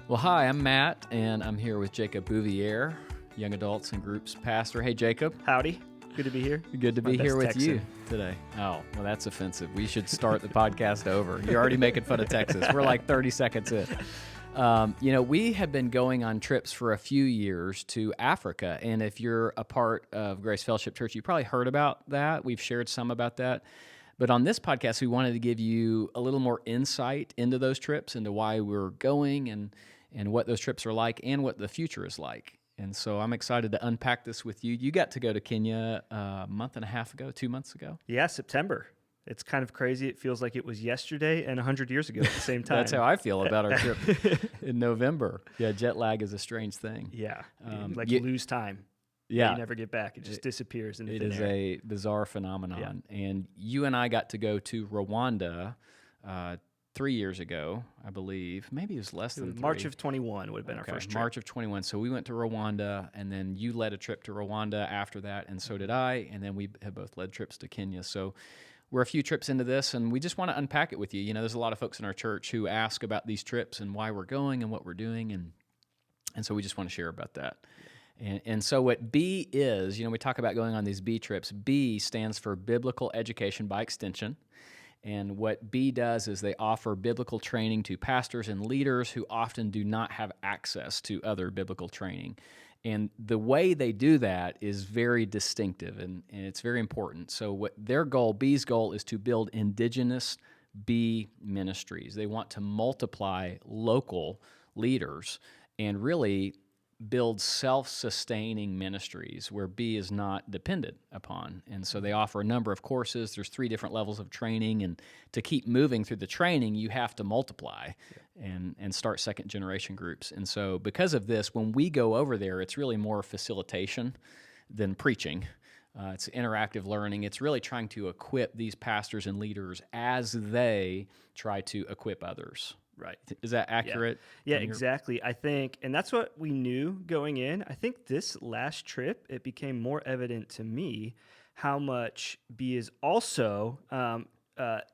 Well, hi, I'm Matt, and I'm here with Jacob Bouvier, Young Adults and Groups Pastor. Hey, Jacob. Howdy. Good to be here. Good to be here with Texan. you today. Oh, well, that's offensive. We should start the podcast over. You're already making fun of Texas. We're like 30 seconds in. We have been going on trips for a few years to Africa, and if you're a part of Grace Fellowship Church, you probably heard about that. We've shared some about that. But on this podcast, we wanted to give you a little more insight into those trips, into why we're going and what those trips are like and what the future is like. And so I'm excited to unpack this with you. You got to go to Kenya a month and a half ago, 2 months ago. Yeah, September. It's kind of crazy. It feels like it was yesterday and 100 years ago at the same time. That's how I feel about our trip in November. Yeah, jet lag is a strange thing. Yeah, you lose time. Yeah. You never get back. It just disappears into thin air. It is a bizarre phenomenon. Yeah. And you and I got to go to Rwanda 3 years ago, I believe. Maybe it was less than 3. March of 21 would have been our first trip. March of 21. So we went to Rwanda, and then you led a trip to Rwanda after that, and so did I. And then we have both led trips to Kenya. So we're a few trips into this, and we just want to unpack it with you. You know, there's a lot of folks in our church who ask about these trips and why we're going and what we're doing, and so we just want to share about that. And so what B is, we talk about going on these B trips. B stands for Biblical Education by Extension. And what B does is they offer biblical training to pastors and leaders who often do not have access to other biblical training. And the way they do that is very distinctive, and it's very important. So what their goal, B's goal, is to build indigenous B ministries. They want to multiply local leaders and really build self-sustaining ministries where B is not dependent upon. And so they offer a number of courses. There's 3 different levels of training, and to keep moving through the training, you have to multiply and start second-generation groups. And so because of this, when we go over there, it's really more facilitation than preaching. It's interactive learning. It's really trying to equip these pastors and leaders as they try to equip others. Right. Is that accurate? Yeah, exactly. I think, and that's what we knew going in. I think this last trip, it became more evident to me how much B is also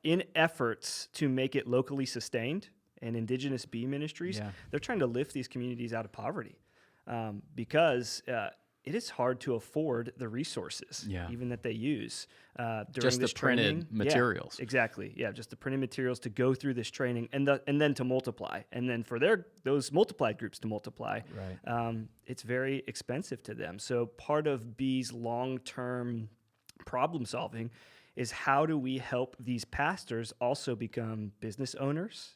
in efforts to make it locally sustained and indigenous B ministries. Yeah. They're trying to lift these communities out of poverty because it is hard to afford the resources, even that they use during just this the printed training. materials. Yeah, exactly. Yeah, just the printed materials to go through this training and then to multiply, and then for those multiplied groups to multiply. Right. It's very expensive to them. So part of B's long-term problem solving is how do we help these pastors also become business owners,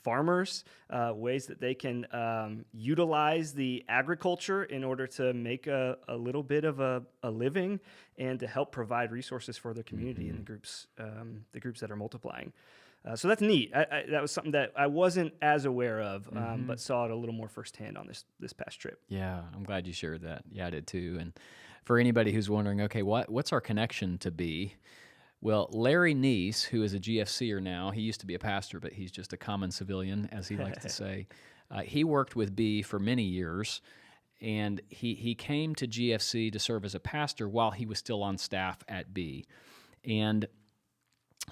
farmers, ways that they can utilize the agriculture in order to make a little bit of a living and to help provide resources for their community and the groups that are multiplying. So that's neat. That was something that I wasn't as aware of, but saw it a little more firsthand on this past trip. Yeah, I'm glad you shared that. Yeah, I did too. And for anybody who's wondering, okay, what's our connection to B? Well, Larry Neese, who is a GFCer now, he used to be a pastor, but he's just a common civilian, as he likes to say. He worked with B for many years, and he came to GFC to serve as a pastor while he was still on staff at B. And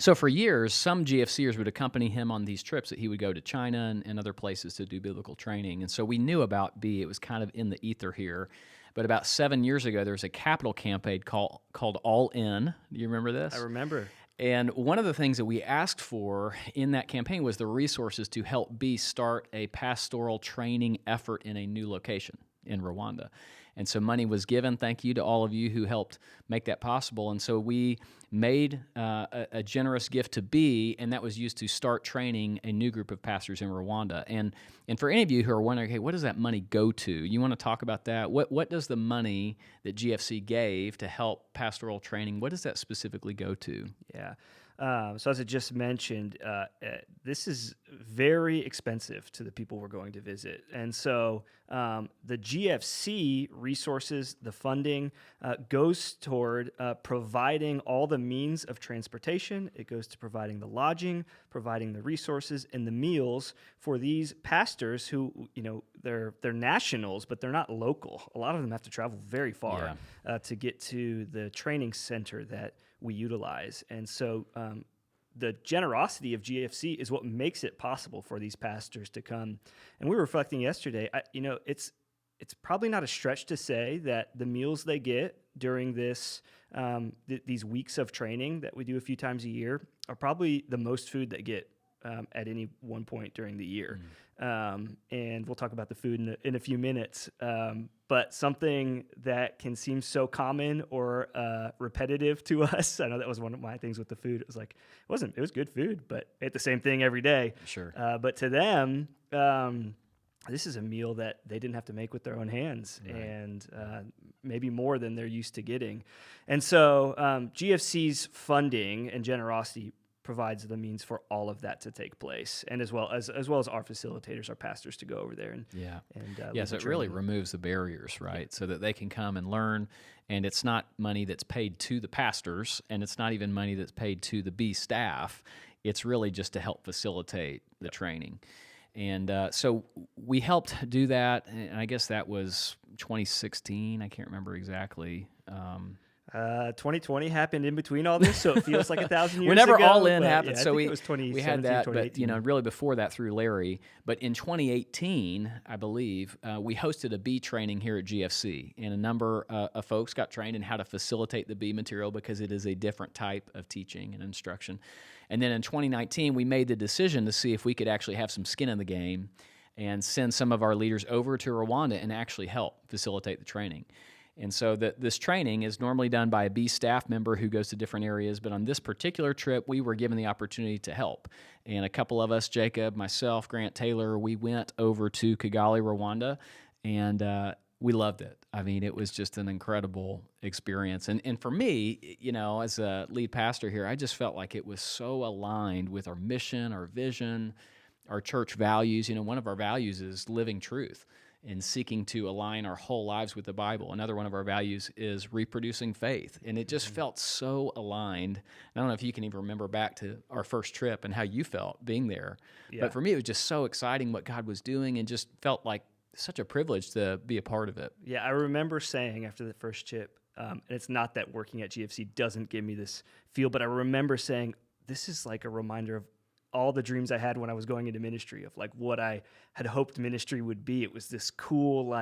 so for years, some GFCers would accompany him on these trips that he would go to China and other places to do biblical training. And so we knew about B. It was kind of in the ether here. But about 7 years ago, there was a capital campaign called All In. Do you remember this? I remember. And one of the things that we asked for in that campaign was the resources to help B start a pastoral training effort in a new location in Rwanda. And so money was given. Thank you to all of you who helped make that possible. And so we made a generous gift to B, and that was used to start training a new group of pastors in Rwanda. And for any of you who are wondering, okay, what does that money go to? You want to talk about that? What does the money that GFC gave to help pastoral training, what does that specifically go to? Yeah. So as I just mentioned, this is very expensive to the people we're going to visit. And so the GFC resources, the funding, goes toward providing all the means of transportation. It goes to providing the lodging, providing the resources, and the meals for these pastors who, they're nationals, but they're not local. A lot of them have to travel very far to get to the training center that we utilize. And so the generosity of GFC is what makes it possible for these pastors to come. And we were reflecting yesterday, it's probably not a stretch to say that the meals they get during these weeks of training that we do a few times a year are probably the most food they get at any one point during the year. And we'll talk about the food in a few minutes. But something that can seem so common or repetitive to us. I know that was one of my things with the food. It was like, it was good food, but ate the same thing every day. Sure. But to them, this is a meal that they didn't have to make with their own hands, right. And maybe more than they're used to getting. And so GFC's funding and generosity provides the means for all of that to take place, and as well as our facilitators, our pastors, to go over there so it really removes the barriers, right? So that they can come and learn, and it's not money that's paid to the pastors, and it's not even money that's paid to the B staff. It's really just to help facilitate the training. And so we helped do that, and I guess that was 2016. I can't remember exactly. 2020 happened in between all this, so it feels like 1,000 years Whenever ago. All In happened, yeah, so it was we had that, but really before that through Larry. But in 2018, I believe, we hosted a bee training here at GFC, and a number of folks got trained in how to facilitate the bee material because it is a different type of teaching and instruction. And then in 2019, we made the decision to see if we could actually have some skin in the game and send some of our leaders over to Rwanda and actually help facilitate the training. And so this training is normally done by a B staff member who goes to different areas, but on this particular trip, we were given the opportunity to help. And a couple of us, Jacob, myself, Grant Taylor, we went over to Kigali, Rwanda, and we loved it. I mean, it was just an incredible experience. And for me, as a lead pastor here, I just felt like it was so aligned with our mission, our vision, our church values. One of our values is living truth and seeking to align our whole lives with the Bible. Another one of our values is reproducing faith. And it just felt so aligned. I don't know if you can even remember back to our first trip and how you felt being there. Yeah. But for me, it was just so exciting what God was doing, and just felt like such a privilege to be a part of it. Yeah, I remember saying after the first trip, and it's not that working at GFC doesn't give me this feel, but I remember saying, this is like a reminder of all the dreams I had when I was going into ministry, of like what I had hoped ministry would be. It was this cool,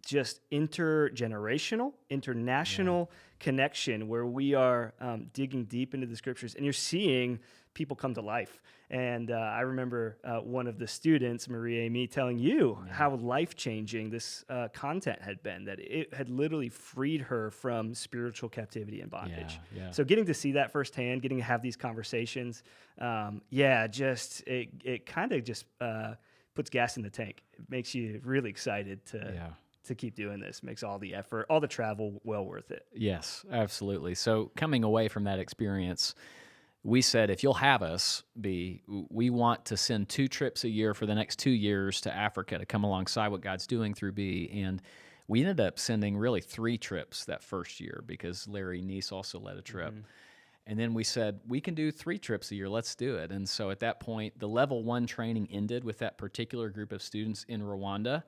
just intergenerational, international connection where we are digging deep into the scriptures, and you're seeing people come to life. And I remember one of the students, Marie Amy, telling you how life-changing this content had been, that it had literally freed her from spiritual captivity and bondage. Yeah. So getting to see that firsthand, getting to have these conversations, it kind of just puts gas in the tank. It makes you really excited to keep doing this. Makes all the effort, all the travel well worth it. Yes, absolutely. So coming away from that experience, we said, if you'll have us, we want to send 2 trips a year for the next 2 years to Africa to come alongside what God's doing through B. And we ended up sending really 3 trips that first year because Larry Neese also led a trip. Mm-hmm. And then we said, we can do 3 trips a year. Let's do it. And so at that point, the level 1 training ended with that particular group of students in Rwanda.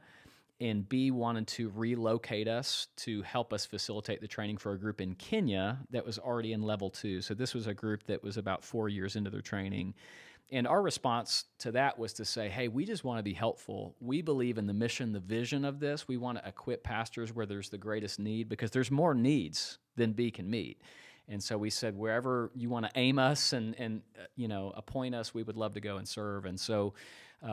And B wanted to relocate us to help us facilitate the training for a group in Kenya that was already in level 2. So this was a group that was about 4 years into their training. And our response to that was to say, hey, we just want to be helpful. We believe in the mission, the vision of this. We want to equip pastors where there's the greatest need, because there's more needs than B can meet. And so we said, wherever you want to aim us and appoint us, we would love to go and serve. And so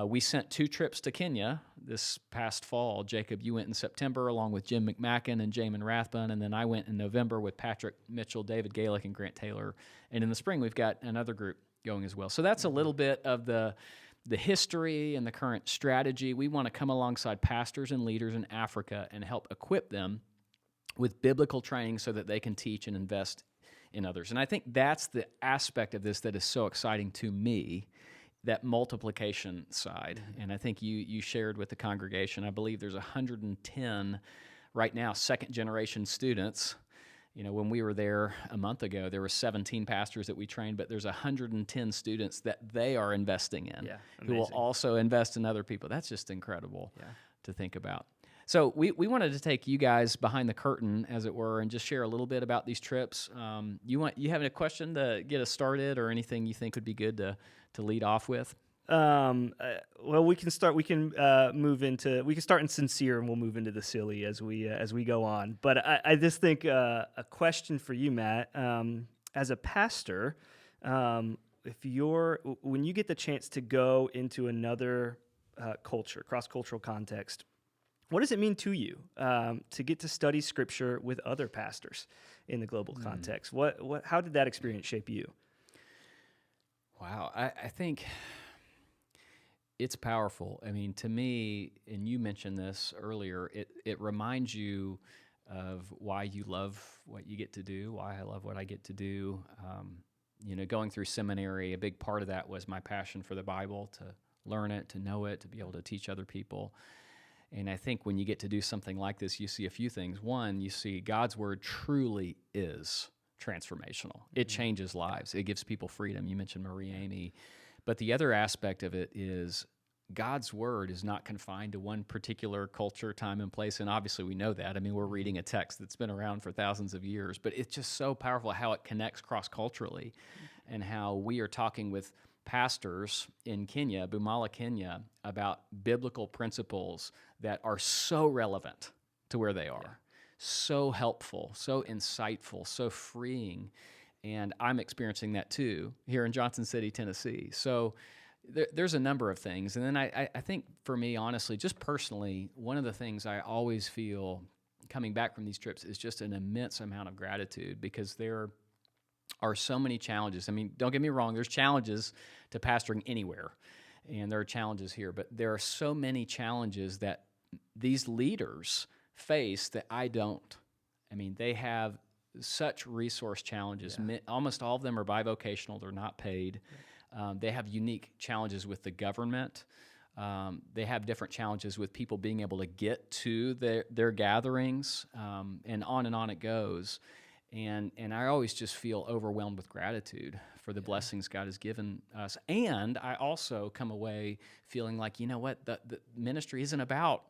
we sent 2 trips to Kenya this past fall. Jacob, you went in September along with Jim McMacken and Jamin Rathbun, and then I went in November with Patrick Mitchell, David Galick, and Grant Taylor. And in the spring, we've got another group going as well. So that's a little bit of the history and the current strategy. We want to come alongside pastors and leaders in Africa and help equip them with biblical training so that they can teach and invest in others. And I think that's the aspect of this that is so exciting to me, that multiplication side. And I think you shared with the congregation, I believe there's 110 right now, second-generation students. When we were there a month ago, there were 17 pastors that we trained, but there's 110 students that they are investing in, who will also invest in other people. That's just incredible to think about. So we wanted to take you guys behind the curtain, as it were, and just share a little bit about these trips. You have a question to get us started, or anything you think would be good to lead off with? Well, we can start. We can move into. We can start in sincere, and we'll move into the silly as we go on. But I just think a question for you, Matt, as a pastor, if when you get the chance to go into another culture, cross-cultural context, what does it mean to you to get to study Scripture with other pastors in the global context? How did that experience shape you? Wow, I think it's powerful. I mean, to me, and you mentioned this earlier, it reminds you of why you love what you get to do, why I love what I get to do. Going through seminary, a big part of that was my passion for the Bible, to learn it, to know it, to be able to teach other people. And I think when you get to do something like this, you see a few things. One, you see God's Word truly is transformational. It changes lives. It gives people freedom. You mentioned Marie Amy. But the other aspect of it is God's Word is not confined to one particular culture, time, and place. And obviously we know that. I mean, we're reading a text that's been around for thousands of years, but it's just so powerful how it connects cross-culturally, and how we are talking with pastors in Kenya, Bumala, Kenya, about biblical principles that are so relevant to where they are, so helpful, so insightful, so freeing. And I'm experiencing that too here in Johnson City, Tennessee. So there's a number of things. And then I think for me, honestly, just personally, one of the things I always feel coming back from these trips is just an immense amount of gratitude, because there are so many challenges. I mean, don't get me wrong, there's challenges to pastoring anywhere, and there are challenges here, but there are so many challenges that these leaders face that I don't. I mean, they have such resource challenges. Almost all of them are bivocational. They're not paid. They have unique challenges with the government. They have different challenges with people being able to get to their gatherings, and on it goes. And I always just feel overwhelmed with gratitude for the blessings God has given us. And I also come away feeling like, you know what, the ministry isn't about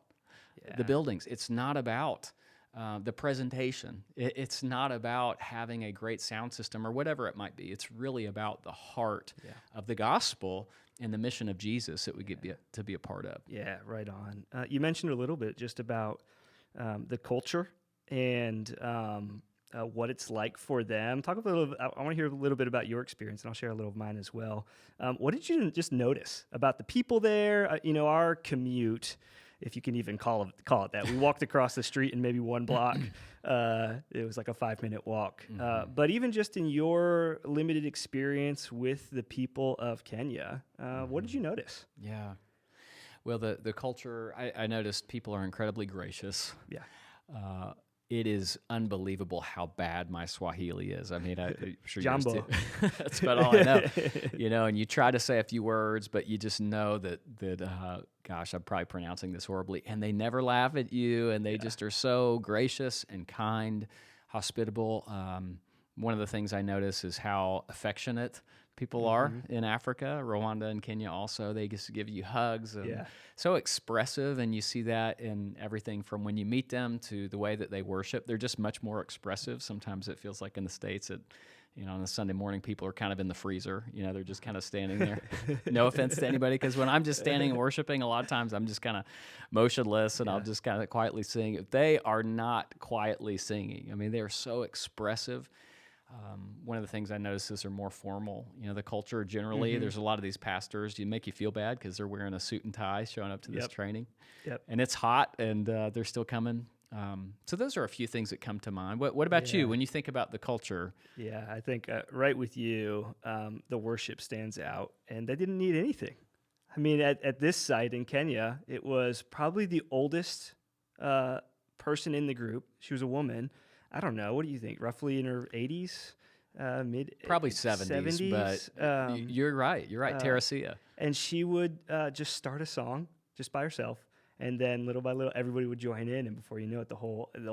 the buildings. It's not about the presentation. It's not about having a great sound system or whatever it might be. It's really about the heart of the gospel and the mission of Jesus that we get to be a part of. Yeah, right on. You mentioned a little bit just about the culture and what it's like for them. Talk a little. I want to hear a little bit about your experience, and I'll share a little of mine as well. What did you just notice about the people there? Our commute, if you can even call it that. We walked across the street in maybe one block. It was like a 5-minute walk. But even just in your limited experience with the people of Kenya, what did you notice? Yeah. Well, the culture, I noticed people are incredibly gracious. Yeah. It is unbelievable how bad my Swahili is. I mean, I'm sure yours Jambo. too. That's about all I know. And you try to say a few words, but you just know that gosh, I'm probably pronouncing this horribly. And they never laugh at you, and they just are so gracious and kind, hospitable. One of the things I notice is how affectionate people are in Africa, Rwanda and Kenya also. They just give you hugs, and so expressive, and you see that in everything from when you meet them to the way that they worship. They're just much more expressive. Sometimes it feels like in the States that, on a Sunday morning, people are kind of in the freezer. They're just kind of standing there. No offense to anybody, because when I'm just standing and worshiping, a lot of times I'm just kind of motionless, and I'll just kind of quietly sing. They are not quietly singing. I mean, they are so expressive. One of the things I notice is they're more formal. The culture generally, there's a lot of these pastors, you make you feel bad because they're wearing a suit and tie showing up to this training. And it's hot, and they're still coming. So those are a few things that come to mind. What about you when you think about the culture? Yeah, I think right with you, the worship stands out, and they didn't need anything. I mean, at this site in Kenya, it was probably the oldest person in the group. She was a woman. I don't know. What do you think? Roughly in her 80s, probably 70s, but you're right. You're right, Teresia. And she would just start a song just by herself, and then little by little, everybody would join in, and before you know it, the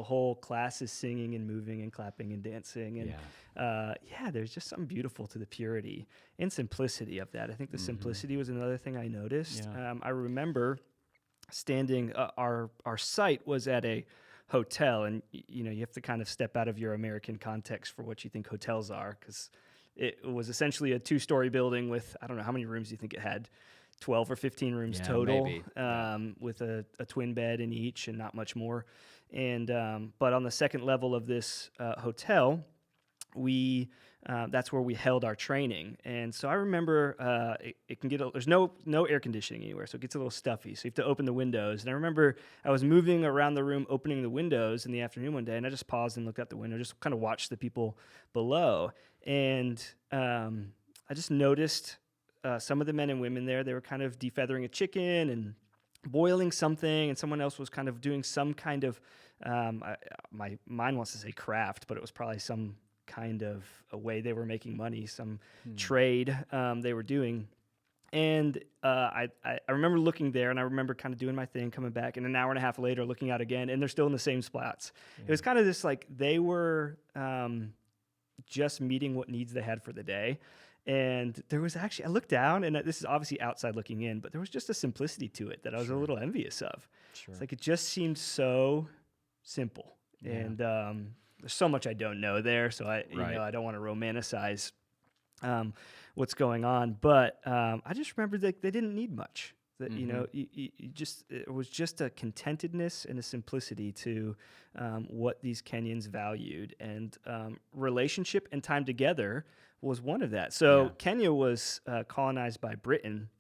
whole class is singing and moving and clapping and dancing, and there's just something beautiful to the purity and simplicity of that. I think the simplicity was another thing I noticed. I remember standing. Our site was at a hotel, and you have to kind of step out of your American context for what you think hotels are, because it was essentially a 2-story building with, I don't know how many rooms you think it had, 12 or 15 rooms Yeah, total, maybe. with a twin bed in each and not much more. And but on the second level of this hotel, that's where we held our training. And so I remember it can get there's no air conditioning anywhere, so it gets a little stuffy. So you have to open the windows. And I remember I was moving around the room, opening the windows in the afternoon one day, and I just paused and looked out the window, just kind of watched the people below. And I just noticed some of the men and women there. They were kind of defeathering a chicken and boiling something, and someone else was kind of doing some kind of my mind wants to say craft, but it was probably some kind of a way they were making money, some trade they were doing. And I remember looking there, and I remember kind of doing my thing, coming back, and an hour and a half later looking out again, and they're still in the same spots. Yeah. It was kind of this, like, they were just meeting what needs they had for the day. And there was actually, I looked down, and this is obviously outside looking in, but there was just a simplicity to it that I was a little envious of. Sure. It's like, it just seemed so simple. Yeah. And there's so much I don't know there, so I don't want to romanticize what's going on. But I just remember that they didn't need much. That it was just a contentedness and a simplicity to what these Kenyans valued, and relationship and time together was one of that. So Kenya was colonized by Britain,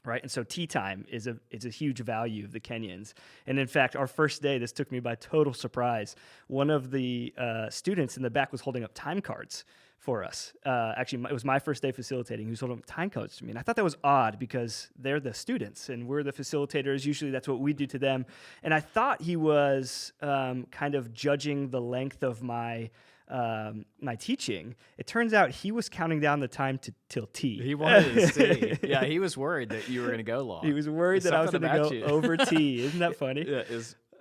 right? And so tea time is a huge value of the Kenyans. And in fact, our first day, this took me by total surprise. One of the students in the back was holding up time cards for us. Actually, it was my first day facilitating. He was holding up time cards to me. And I thought that was odd, because they're the students and we're the facilitators. Usually that's what we do to them. And I thought he was kind of judging the length of my teaching. It turns out he was counting down the time till tea. He wanted to see. Yeah, he was worried that you were going to go long. He was worried that I was going to go over tea. Isn't that funny? Yeah,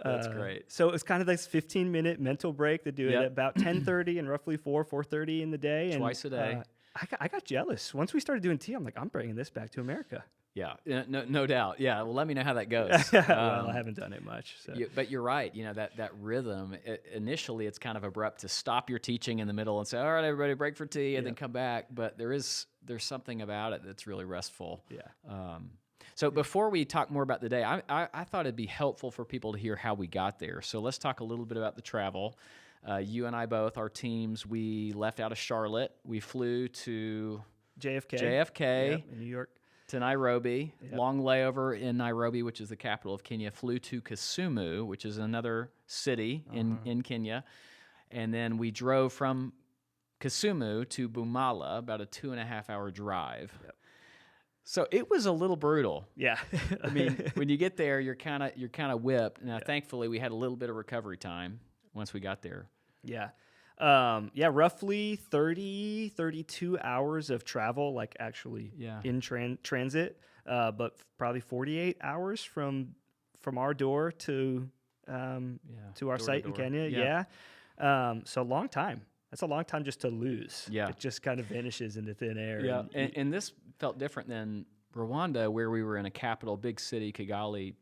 that's great. So it was kind of this 15-minute mental break to do it at about 10:30 and roughly 4:30 in the day. Twice a day. I got jealous. Once we started doing tea, I'm like, I'm bringing this back to America. Yeah, no doubt. Yeah, well, let me know how that goes. Well, I haven't done it much. So. But you're right. That rhythm, initially it's kind of abrupt to stop your teaching in the middle and say, all right, everybody break for tea, and then come back. But there's something about it that's really restful. Yeah. So before we talk more about the day, I thought it'd be helpful for people to hear how we got there. So let's talk a little bit about the travel. You and I both, our teams, we left out of Charlotte. We flew to JFK in New York. To Nairobi, long layover in Nairobi, which is the capital of Kenya, flew to Kisumu, which is another city in Kenya, and then we drove from Kisumu to Bumala, about a 2.5-hour drive. Yep. So it was a little brutal. Yeah. I mean, when you get there, you're kind of whipped. Now, thankfully, we had a little bit of recovery time once we got there. Yeah. Roughly 32 hours of travel, like actually in transit, but probably 48 hours from our door to our site in Kenya. Yeah. So a long time. That's a long time just to lose. Yeah. It just kind of vanishes into thin air. Yeah. And this felt different than Rwanda, where we were in a capital, big city, Kigali.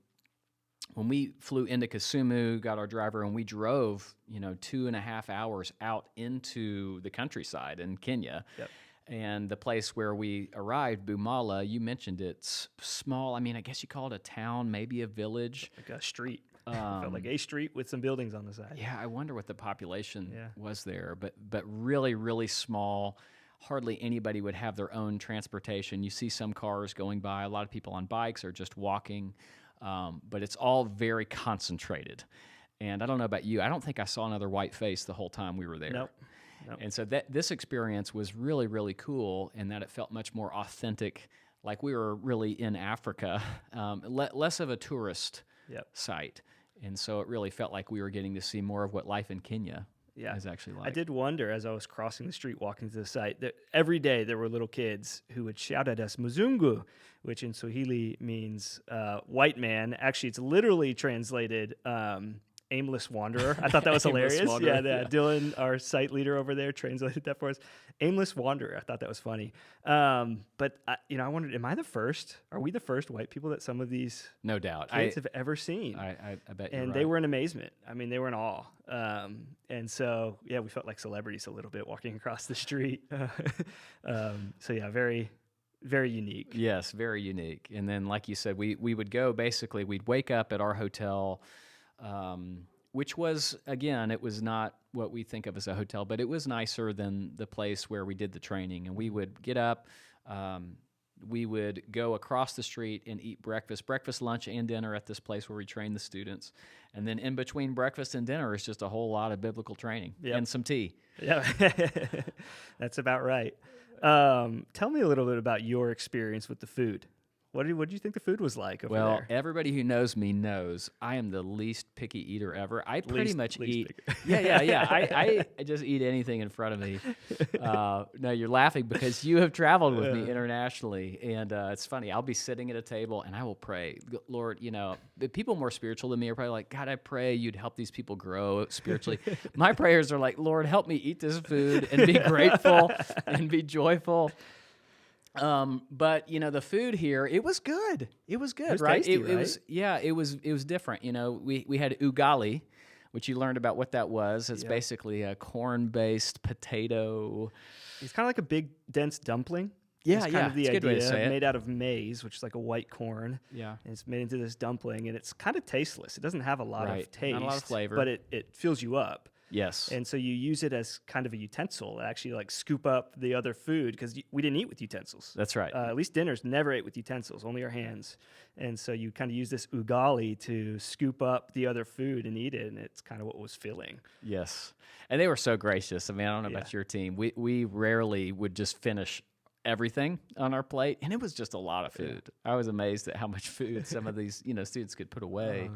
When we flew into Kisumu, got our driver, and we drove, 2.5 hours out into the countryside in Kenya. Yep. And the place where we arrived, Bumala, you mentioned it's small. I mean, I guess you call it a town, maybe a village. Like a street. Felt like a street with some buildings on the side. Yeah, I wonder what the population was there. But really, really small. Hardly anybody would have their own transportation. You see some cars going by. A lot of people on bikes or just walking. But it's all very concentrated. And I don't know about you. I don't think I saw another white face the whole time we were there. Nope. And so this experience was really, really cool in that it felt much more authentic, like we were really in Africa, less of a tourist site. And so it really felt like we were getting to see more of what life in Kenya is actually like. I did wonder as I was crossing the street, walking to the site, that every day there were little kids who would shout at us, Mzungu, which in Swahili means white man. Actually, it's literally translated aimless wanderer. I thought that was Aimless hilarious. wanderer, Yeah, yeah. Dylan, our site leader over there, translated that for us. Aimless wanderer. I thought that was funny. But I wondered, am I the first? Are we the first white people that some of these No doubt. kids have ever seen? I bet you're And right. they were in amazement. I mean, they were in awe. And so, yeah, we felt like celebrities a little bit walking across the street. So, yeah, very, very unique. Yes, very unique. And then, like you said, we would go, basically, we'd wake up at our hotel, which was, again, it was not what we think of as a hotel, but it was nicer than the place where we did the training. And we would get up, we would go across the street and eat breakfast, lunch, and dinner at this place where we train the students. And then in between breakfast and dinner is just a whole lot of biblical training and some tea. Yeah, that's about right. Tell me a little bit about your experience with the food. What did you think the food was like over Well, there? everybody who knows me knows I am the least picky eater ever. I pretty much least eat. picky. Yeah. I just eat anything in front of me. No, you're laughing because you have traveled with me internationally, and it's funny. I'll be sitting at a table and I will pray, Lord. The people more spiritual than me are probably like, God, I pray you'd help these people grow spiritually. My prayers are like, Lord, help me eat this food and be grateful and be joyful. But the food here, it was good. It was good, It was right? tasty, It was, yeah, it was different. We had ugali, which you learned about what that was. It's basically a corn-based potato. It's kind of like a big, dense dumpling. Yeah, It's kind yeah, of the it's a good way to idea, say it. made out of maize, which is like a white corn. Yeah. And it's made into this dumpling, and it's kind of tasteless. It doesn't have a lot Right. of taste. Not a lot of flavor. But it fills you up. Yes. And so you use it as kind of a utensil to actually like scoop up the other food, because we didn't eat with utensils. That's right. At least dinners never ate with utensils, only our hands. And so you kind of use this ugali to scoop up the other food and eat it, and it's kind of what was filling. Yes. And they were so gracious. I mean, I don't know about your team. We rarely would just finish everything on our plate, and it was just a lot of food. I was amazed at how much food some of these students could put away.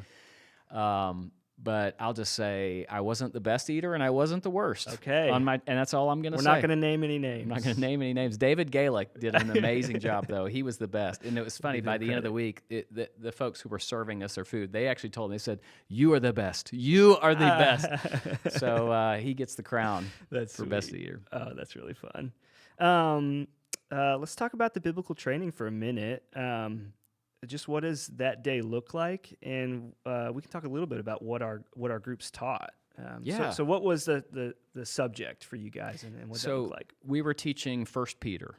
But I'll just say I wasn't the best eater and I wasn't the worst. Okay. And that's all I'm going to say. We're not going to name any names. I'm not going to name any names. David Galick did an amazing job, though. He was the best. And it was funny, by the end of the week, the folks who were serving us their food, they actually told me, they said, "You are the best. You are the best." So he gets the crown for sweet. best eater. Oh, that's really fun. Let's talk about the biblical training for a minute. Just what does that day look like, and we can talk a little bit about what our groups taught. So what was the subject for you guys, and what that looked like? We were teaching 1 Peter.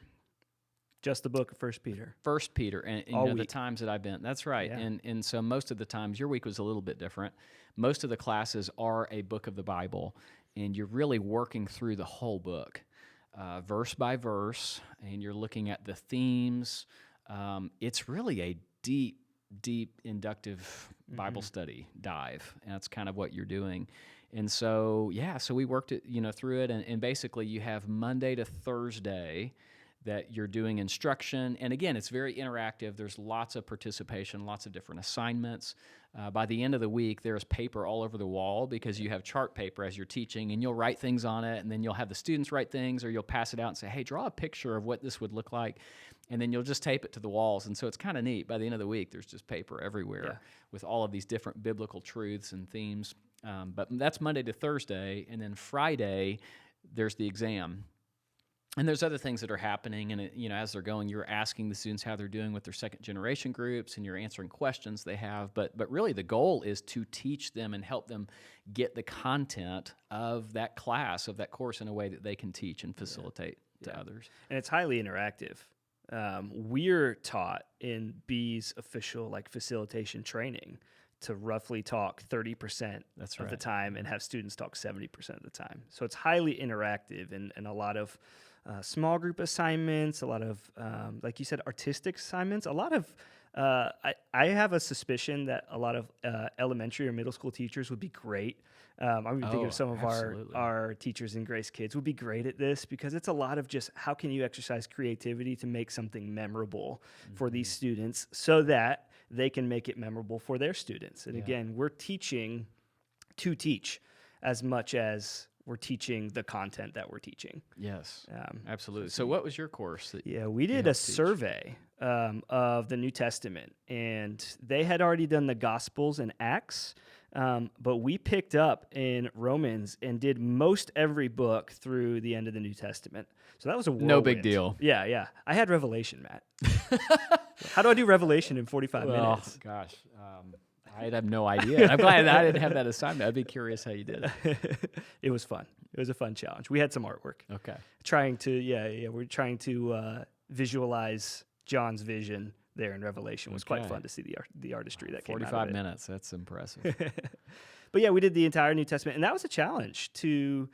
Just the book of 1 Peter. 1 Peter, and the times that I've been. That's right. Yeah. And so most of the times, your week was a little bit different. Most of the classes are a book of the Bible, and you're really working through the whole book, verse by verse, and you're looking at the themes. It's really a deep inductive Bible study dive, and that's kind of what you're doing. And so we worked it through it, and basically you have Monday to Thursday that you're doing instruction, and again, it's very interactive. There's lots of participation, lots of different assignments. By the end of the week, there's paper all over the wall because you have chart paper as you're teaching, and you'll write things on it, and then you'll have the students write things, or you'll pass it out and say, "Hey, draw a picture of what this would look like," and then you'll just tape it to the walls. And so it's kind of neat. By the end of the week, there's just paper everywhere with all of these different biblical truths and themes. But that's Monday to Thursday, and then Friday, there's the exam. And there's other things that are happening, and as they're going, you're asking the students how they're doing with their second generation groups, and you're answering questions they have. But really, the goal is to teach them and help them get the content of that class, of that course, in a way that they can teach and facilitate to others. And it's highly interactive. We're taught in B's official facilitation training to roughly talk 30% of the time and have students talk 70% of the time. So it's highly interactive, and a lot of small group assignments, a lot of, like you said, artistic assignments, a lot of, I have a suspicion that a lot of elementary or middle school teachers would be great. I'm even thinking of some of our teachers in Grace Kids would be great at this, because it's a lot of just how can you exercise creativity to make something memorable for these students so that they can make it memorable for their students. And again, we're teaching to teach as much as we're teaching the content that we're teaching. Yes, absolutely. So what was your course? We did a survey of the New Testament, and they had already done the Gospels and Acts. But we picked up in Romans and did most every book through the end of the New Testament. So that was a whirlwind. No big deal. Yeah. I had Revelation, Matt. How do I do Revelation in 45 minutes? Gosh, I have no idea. I'm glad I didn't have that assignment. I'd be curious how you did it. It was fun. It was a fun challenge. We had some artwork. Okay. We're trying to visualize John's vision there in Revelation. It was quite fun to see the artistry that came out of it. 45 minutes. That's impressive. But yeah, we did the entire New Testament, and that was a challenge to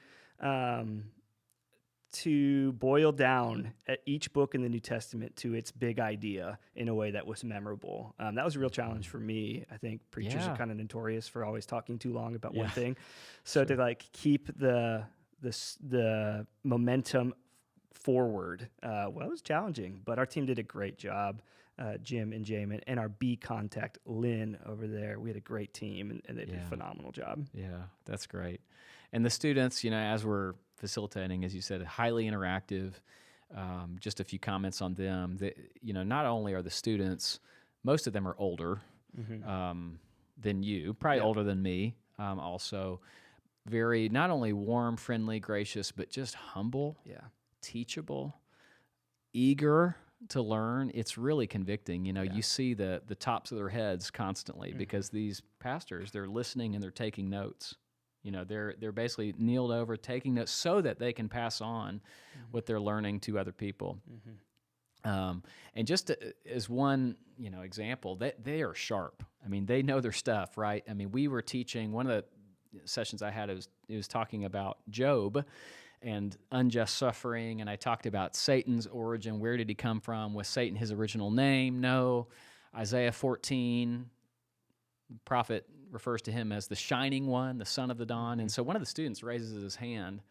boil down at each book in the New Testament to its big idea in a way that was memorable. That was a real challenge for me. I think preachers are kind of notorious for always talking too long about one thing. So to like keep the momentum forward, well, it was challenging, but our team did a great job. Jim and Jamin and our B contact, Lynn, over there. We had a great team, and they did a phenomenal job. Yeah, that's great. And the students, as we're facilitating, as you said, highly interactive. Just a few comments on them. Not only are the students, most of them are older than you, probably older than me. Also, very not only warm, friendly, gracious, but just humble, teachable, eager to learn. It's really convicting. You see the tops of their heads constantly because these pastors, they're listening and they're taking notes. They're basically kneeled over, taking notes so that they can pass on what they're learning to other people. And just as one, example, they are sharp. I mean, they know their stuff, right? I mean, we were teaching, one of the sessions I had, it was talking about Job and unjust suffering, and I talked about Satan's origin. Where did he come from? Was Satan his original name? No. Isaiah 14, the prophet refers to him as the shining one, the son of the dawn. And so one of the students raises his hand,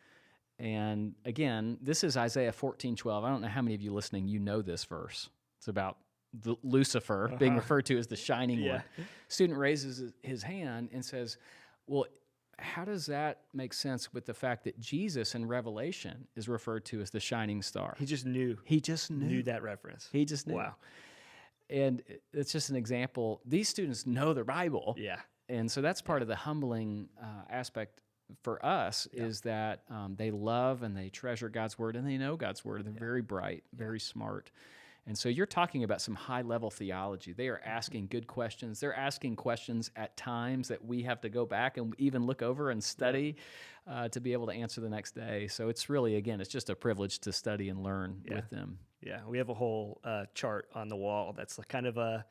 and again, this is Isaiah 14:12. I don't know how many of you listening, you know this verse. It's about Lucifer being referred to as the shining one. Student raises his hand and says, well, how does that make sense with the fact that Jesus in Revelation is referred to as the shining star? He just knew. Knew that reference. He just knew. Wow. And it's just an example. These students know their Bible. Yeah. And so that's part of the humbling aspect for us is that they love and they treasure God's Word and they know God's Word. They're very bright, very smart. And so you're talking about some high-level theology. They are asking good questions. They're asking questions at times that we have to go back and even look over and study to be able to answer the next day. So it's really, again, it's just a privilege to study and learn with them. Yeah, we have a whole chart on the wall that's kind of a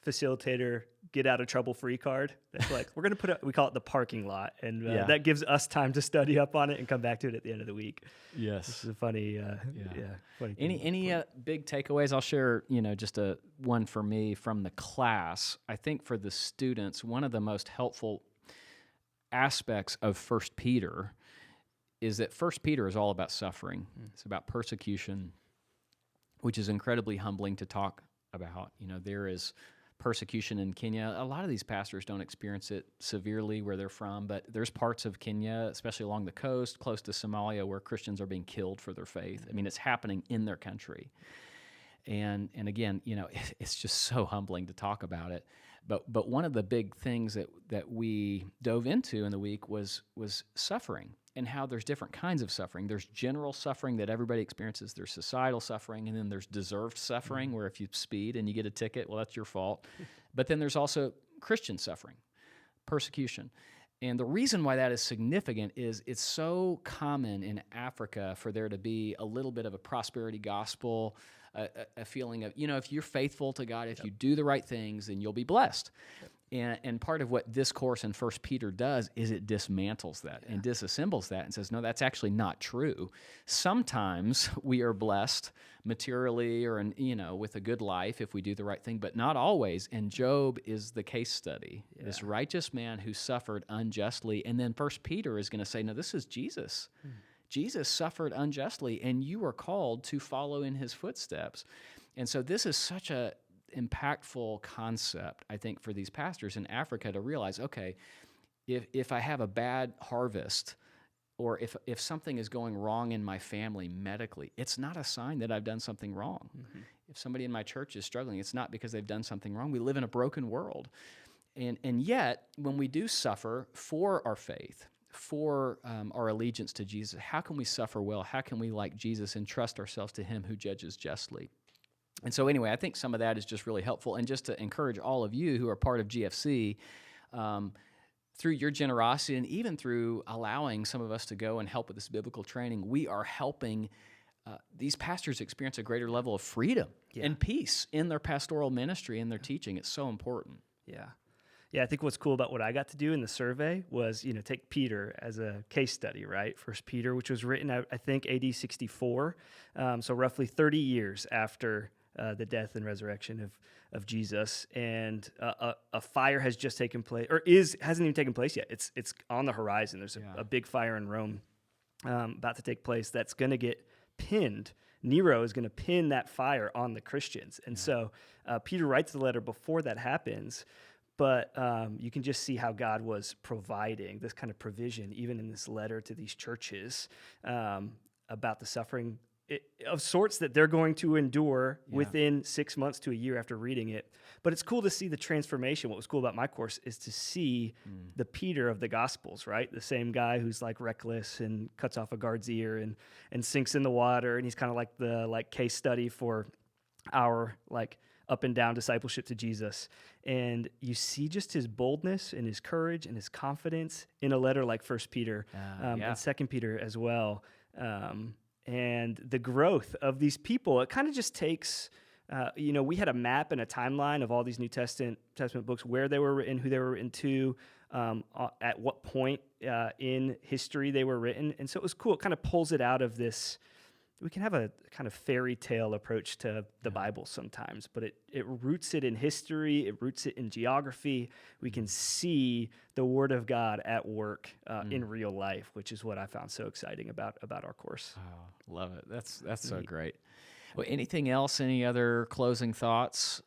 facilitator get out of trouble free card. That's like, we're going to put we call it the parking lot. And that gives us time to study up on it and come back to it at the end of the week. Yes. This is a funny, funny Any big takeaways? I'll share, just one for me from the class. I think for the students, one of the most helpful aspects of 1 Peter is that 1 Peter is all about suffering. It's about persecution, which is incredibly humbling to talk about. There is persecution in Kenya. A lot of these pastors don't experience it severely where they're from, but there's parts of Kenya, especially along the coast, close to Somalia, where Christians are being killed for their faith. I mean, it's happening in their country. And again, it's just so humbling to talk about it. But one of the big things that we dove into in the week was suffering and how there's different kinds of suffering. There's general suffering that everybody experiences. There's societal suffering, and then there's deserved suffering, where if you speed and you get a ticket, well, that's your fault. But then there's also Christian suffering, persecution. And the reason why that is significant is it's so common in Africa for there to be a little bit of a prosperity gospel, a feeling of, if you're faithful to God, if you do the right things, then you'll be blessed. And part of what this course in 1 Peter does is it dismantles that and disassembles that and says, no, that's actually not true. Sometimes we are blessed materially or, with a good life if we do the right thing, but not always. And Job is the case study, this righteous man who suffered unjustly. And then 1 Peter is going to say, no, this is Jesus. Jesus suffered unjustly, and you are called to follow in his footsteps. And so this is such a impactful concept, I think, for these pastors in Africa to realize, okay, if I have a bad harvest or if something is going wrong in my family medically, it's not a sign that I've done something wrong. If somebody in my church is struggling, it's not because they've done something wrong. We live in a broken world. And yet, when we do suffer for our faith, for our allegiance to Jesus, how can we suffer well? How can we, like Jesus, entrust ourselves to him who judges justly? And so anyway, I think some of that is just really helpful. And just to encourage all of you who are part of GFC, through your generosity and even through allowing some of us to go and help with this biblical training, we are helping these pastors experience a greater level of freedom and peace in their pastoral ministry and their teaching. It's so important. Yeah. Yeah, I think what's cool about what I got to do in the survey was, take Peter as a case study, right? First Peter, which was written, I think, AD 64, so roughly 30 years after the death and resurrection of Jesus, and a fire has just taken place, or hasn't even taken place yet. It's on the horizon. There's a big fire in Rome about to take place that's going to get pinned. Nero is going to pin that fire on the Christians, and so Peter writes the letter before that happens. But you can just see how God was providing this kind of provision, even in this letter to these churches, about the suffering of sorts that they're going to endure within 6 months to a year after reading it. But it's cool to see the transformation. What was cool about my course is to see the Peter of the Gospels, right? The same guy who's like reckless and cuts off a guard's ear and sinks in the water. And he's kind of like the case study for our up and down discipleship to Jesus. And you see just his boldness and his courage and his confidence in a letter like First Peter and Second Peter as well. And the growth of these people, it kind of just takes, we had a map and a timeline of all these New Testament books, where they were written, who they were written to, at what point in history they were written. And so it was cool. It kind of pulls it out of this. We can have a kind of fairy tale approach to the Bible sometimes, but it roots it in history, it roots it in geography. We can see the Word of God at work in real life, which is what I found so exciting about our course. Oh, love it. That's so great. Well, anything else, any other closing thoughts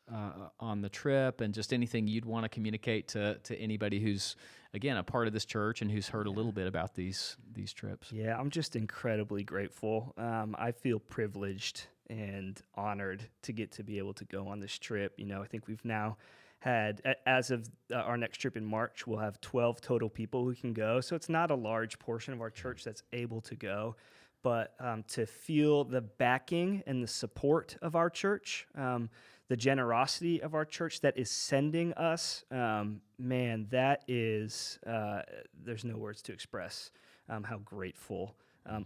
on the trip, and just anything you'd want to communicate to anybody who's, again, a part of this church and who's heard a little bit about these trips? Yeah, I'm just incredibly grateful. I feel privileged and honored to get to be able to go on this trip. I think we've now had, as of our next trip in March, we'll have 12 total people who can go. So it's not a large portion of our church that's able to go. But to feel the backing and the support of our church, the generosity of our church that is sending us, man, that is, there's no words to express how grateful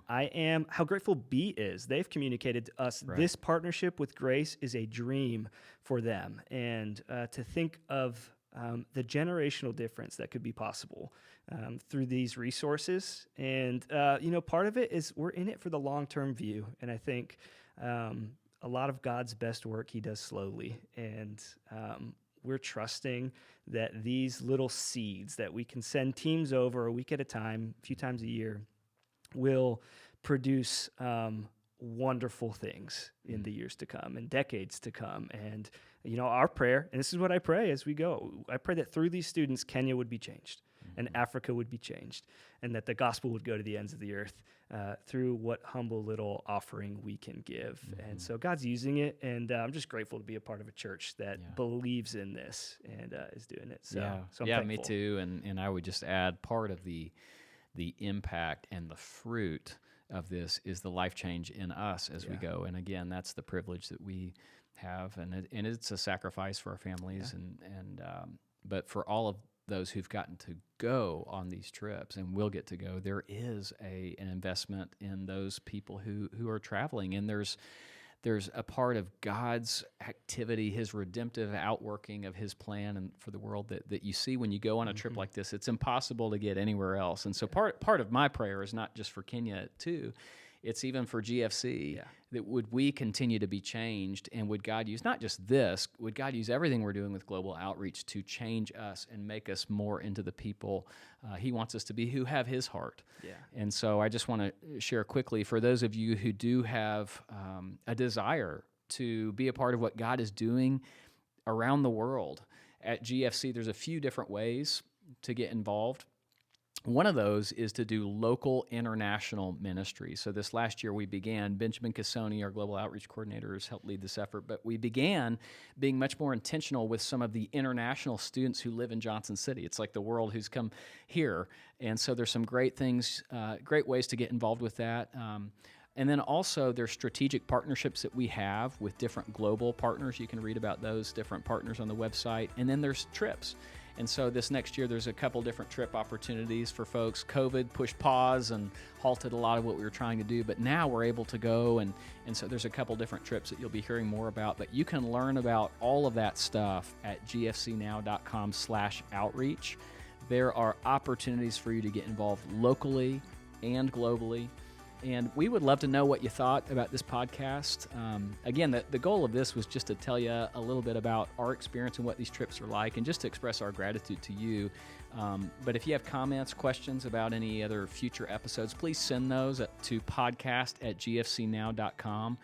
I am, how grateful B is. They've communicated to us this partnership with Grace is a dream for them. And to think of the generational difference that could be possible through these resources. And, part of it is we're in it for the long-term view. And I think a lot of God's best work he does slowly. And we're trusting that these little seeds that we can send teams over a week at a time, a few times a year, will produce wonderful things in the years to come and decades to come. And, our prayer, and this is what I pray as we go, I pray that through these students, Kenya would be changed and Africa would be changed, and that the gospel would go to the ends of the earth through what humble little offering we can give. And so God's using it, and I'm just grateful to be a part of a church that believes in this and is doing it. So I'm thankful. Me too. And I would just add, part of the impact and the fruit of this is the life change in us as we go. And again, that's the privilege that we have, and it's a sacrifice for our families, but for all of those who've gotten to go on these trips and will get to go, there is an investment in those people who are traveling, and there's a part of God's activity, his redemptive outworking of his plan and for the world that you see when you go on a trip like this. It's impossible to get anywhere else. And so part of my prayer is not just for Kenya too, it's even for GFC, that would we continue to be changed, and would God use not just this, would God use everything we're doing with global outreach to change us and make us more into the people he wants us to be, who have his heart. And so I just want to share quickly, for those of you who do have a desire to be a part of what God is doing around the world. At GFC, there's a few different ways to get involved. One of those is to do local international ministry. So this last year we began, Benjamin Cassoni, our global outreach coordinator, has helped lead this effort, but we began being much more intentional with some of the international students who live in Johnson City. It's like the world who's come here. And so there's some great things, great ways to get involved with that. And then also there's strategic partnerships that we have with different global partners. You can read about those different partners on the website. And then there's trips. And so this next year, there's a couple different trip opportunities for folks. COVID pushed pause and halted a lot of what we were trying to do, but now we're able to go. And so there's a couple different trips that you'll be hearing more about. But you can learn about all of that stuff at gfcnow.com/outreach. There are opportunities for you to get involved locally and globally. And we would love to know what you thought about this podcast. Again, the goal of this was just to tell you a little bit about our experience and what these trips are like, and just to express our gratitude to you. But if you have comments, questions about any other future episodes, please send those to podcast@gfcnow.com.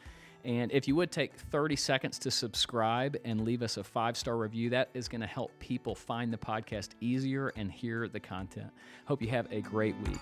And if you would take 30 seconds to subscribe and leave us a 5-star review, that is going to help people find the podcast easier and hear the content. Hope you have a great week.